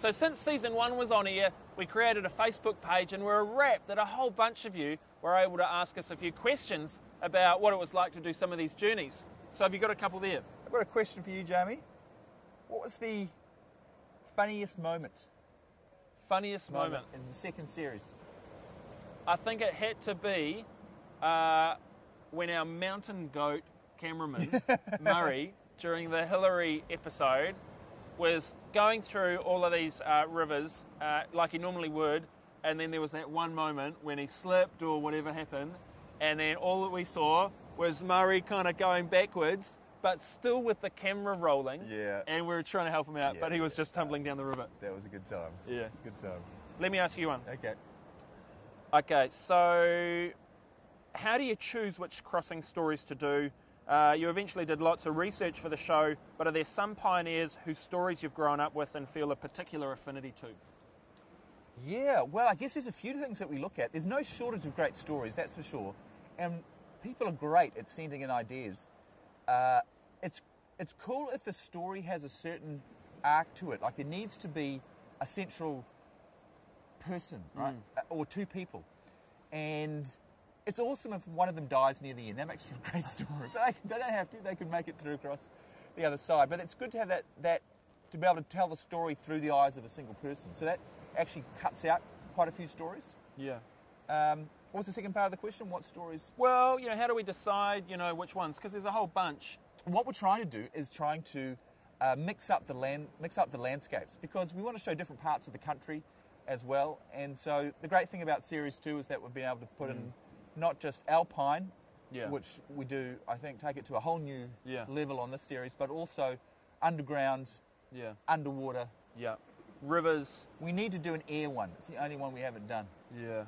So since season 1 was on air, we created a Facebook page and we're wrapped that a whole bunch of you were able to ask us a few questions about what it was like to do some of these journeys. So have you got a couple there? I've got a question for you, Jamie. What was the funniest moment? Funniest moment? In the second series? I think it had to be when our mountain goat cameraman, Murray, during the Hillary episode, was going through all of these rivers like he normally would, and then there was that one moment when he slipped or whatever happened, and then all that we saw was Murray kind of going backwards, but still with the camera rolling. Yeah. And we were trying to help him out, Yeah, but he was just tumbling down the river. That was a good time. Yeah. Good times. Let me ask you one. Okay. Okay, so how do you choose which crossing stories to do? You eventually did lots of research for the show, but are there some pioneers whose stories you've grown up with and feel a particular affinity to? Yeah, well, I guess there's a few things that we look at. There's no shortage of great stories, that's for sure. And people are great at sending in ideas. It's cool if the story has a certain arc to it. Like there needs to be a central person, right? Or two people. And it's awesome if one of them dies near the end. That makes for a great story. But they don't have to. They can make it through across the other side. But it's good to have that to be able to tell the story through the eyes of a single person. So that actually cuts out quite a few stories. Yeah. What was the second part of the question? What stories? Well, how do we decide, which ones? Because there's a whole bunch. What we're trying to do is trying to mix up the landscapes, because we want to show different parts of the country as well. And so the great thing about Series 2 is that we've been able to put in not just alpine, which we do, I think, take it to a whole new level on this series, but also underground, underwater. Yeah. Rivers. We need to do an air one. It's the only one we haven't done. Yeah.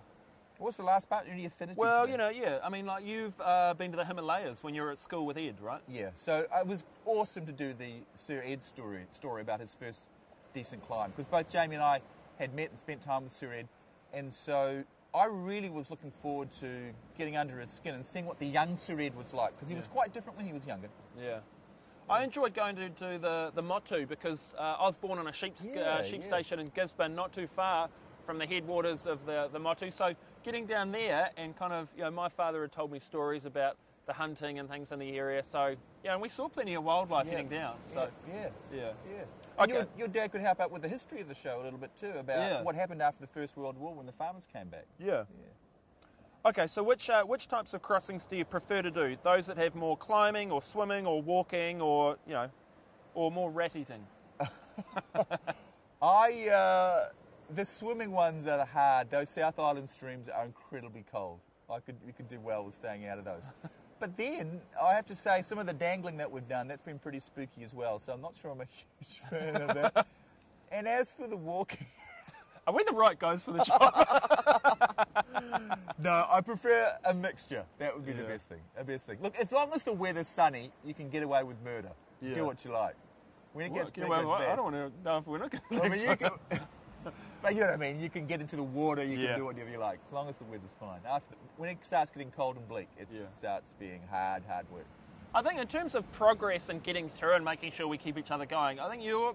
What's the last part? Any affinity? Well, I mean, like you've been to the Himalayas when you were at school with Ed, right? Yeah. So it was awesome to do the Sir Ed story about his first decent climb, because both Jamie and I had met and spent time with Sir Ed, and so I really was looking forward to getting under his skin and seeing what the young Sir Ed was like, because he was quite different when he was younger. Yeah. I enjoyed going to do the Motu because I was born on a sheep station in Gisborne, not too far from the headwaters of the Motu. So getting down there and kind of, my father had told me stories about the hunting and things in the area. So, and we saw plenty of wildlife heading down. So Yeah. Okay. Your dad could help out with the history of the show a little bit too, about what happened after the First World War when the farmers came back. Yeah. Okay, so which types of crossings do you prefer to do? Those that have more climbing or swimming or walking or, or more rat-eating? The swimming ones are hard. Those South Island streams are incredibly cold. We could do well with staying out of those. But then, I have to say, some of the dangling that we've done, that's been pretty spooky as well, so I'm not sure I'm a huge fan of that. And as for the walking... Are we the right guys for the job? No, I prefer a mixture. That would be the best thing. Look, as long as the weather's sunny, you can get away with murder. Yeah. Do what you like. When it gets bad, I don't want to know if we're not going to but you know what I mean, you can get into the water, you can do whatever you like, as long as the weather's fine. When it starts getting cold and bleak, it starts being hard work. I think in terms of progress and getting through and making sure we keep each other going, I think you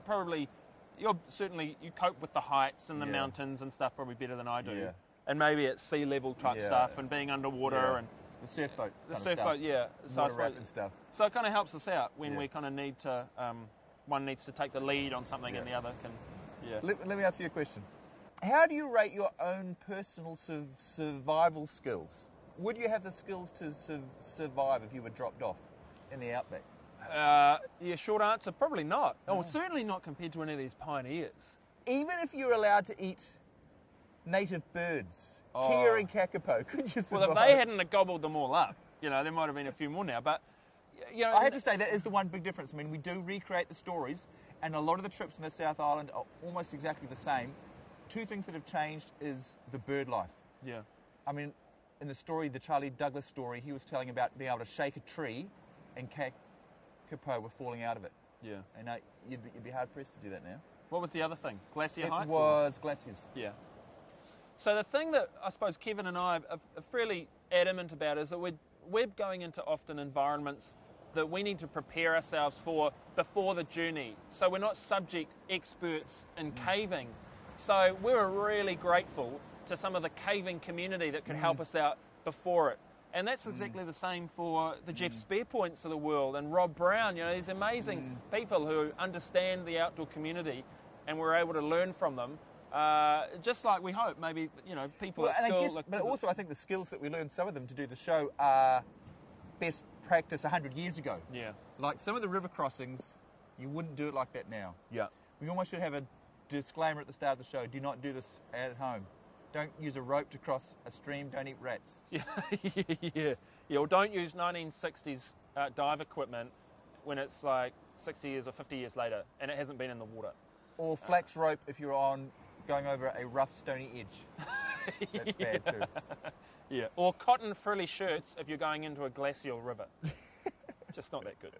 cope with the heights and the mountains and stuff probably better than I do. Yeah. And maybe at sea level type stuff and being underwater and the surfboat. So Stuff. So it kind of helps us out when we kind of need to. One needs to take the lead on something and the other can. Yeah. Let me ask you a question. How do you rate your own personal survival skills? Would you have the skills to survive if you were dropped off in the outback? Short answer, probably not. Oh, certainly not compared to any of these pioneers. Even if you're allowed to eat native birds, kia and kakapo, could you survive? Well, if they hadn't gobbled them all up, there might have been a few more now. But I have to say that is the one big difference. I mean, we do recreate the stories, and a lot of the trips in the South Island are almost exactly the same. Two things that have changed is the bird life. Yeah. I mean, in the story, the Charlie Douglas story, he was telling about being able to shake a tree and kakapo were falling out of it. Yeah. And you'd be hard-pressed to do that now. What was the other thing? Glacier heights? It was glaciers. Yeah. So the thing that I suppose Kevin and I are fairly adamant about is that we're going into often environments that we need to prepare ourselves for before the journey. So we're not subject experts in caving. So we're really grateful to some of the caving community that could help us out before it. And that's exactly the same for the Jeff Spearpoints of the world and Rob Brown. You know, these amazing people who understand the outdoor community, and we're able to learn from them. Just like we hope, maybe, you know, people at school. But also, I think the skills that we learned, some of them to do the show, are best practice 100 years ago. Yeah. Like some of the river crossings, you wouldn't do it like that now. Yeah. We almost should have a disclaimer at the start of the show: do not do this at home. Don't use a rope to cross a stream. Don't eat rats. Yeah. Well, don't use 1960s dive equipment when it's like 60 years or 50 years later and it hasn't been in the water. Or flax rope if you're going over a rough, stony edge. That's bad too. Yeah. Or cotton frilly shirts if you're going into a glacial river. Just not that good.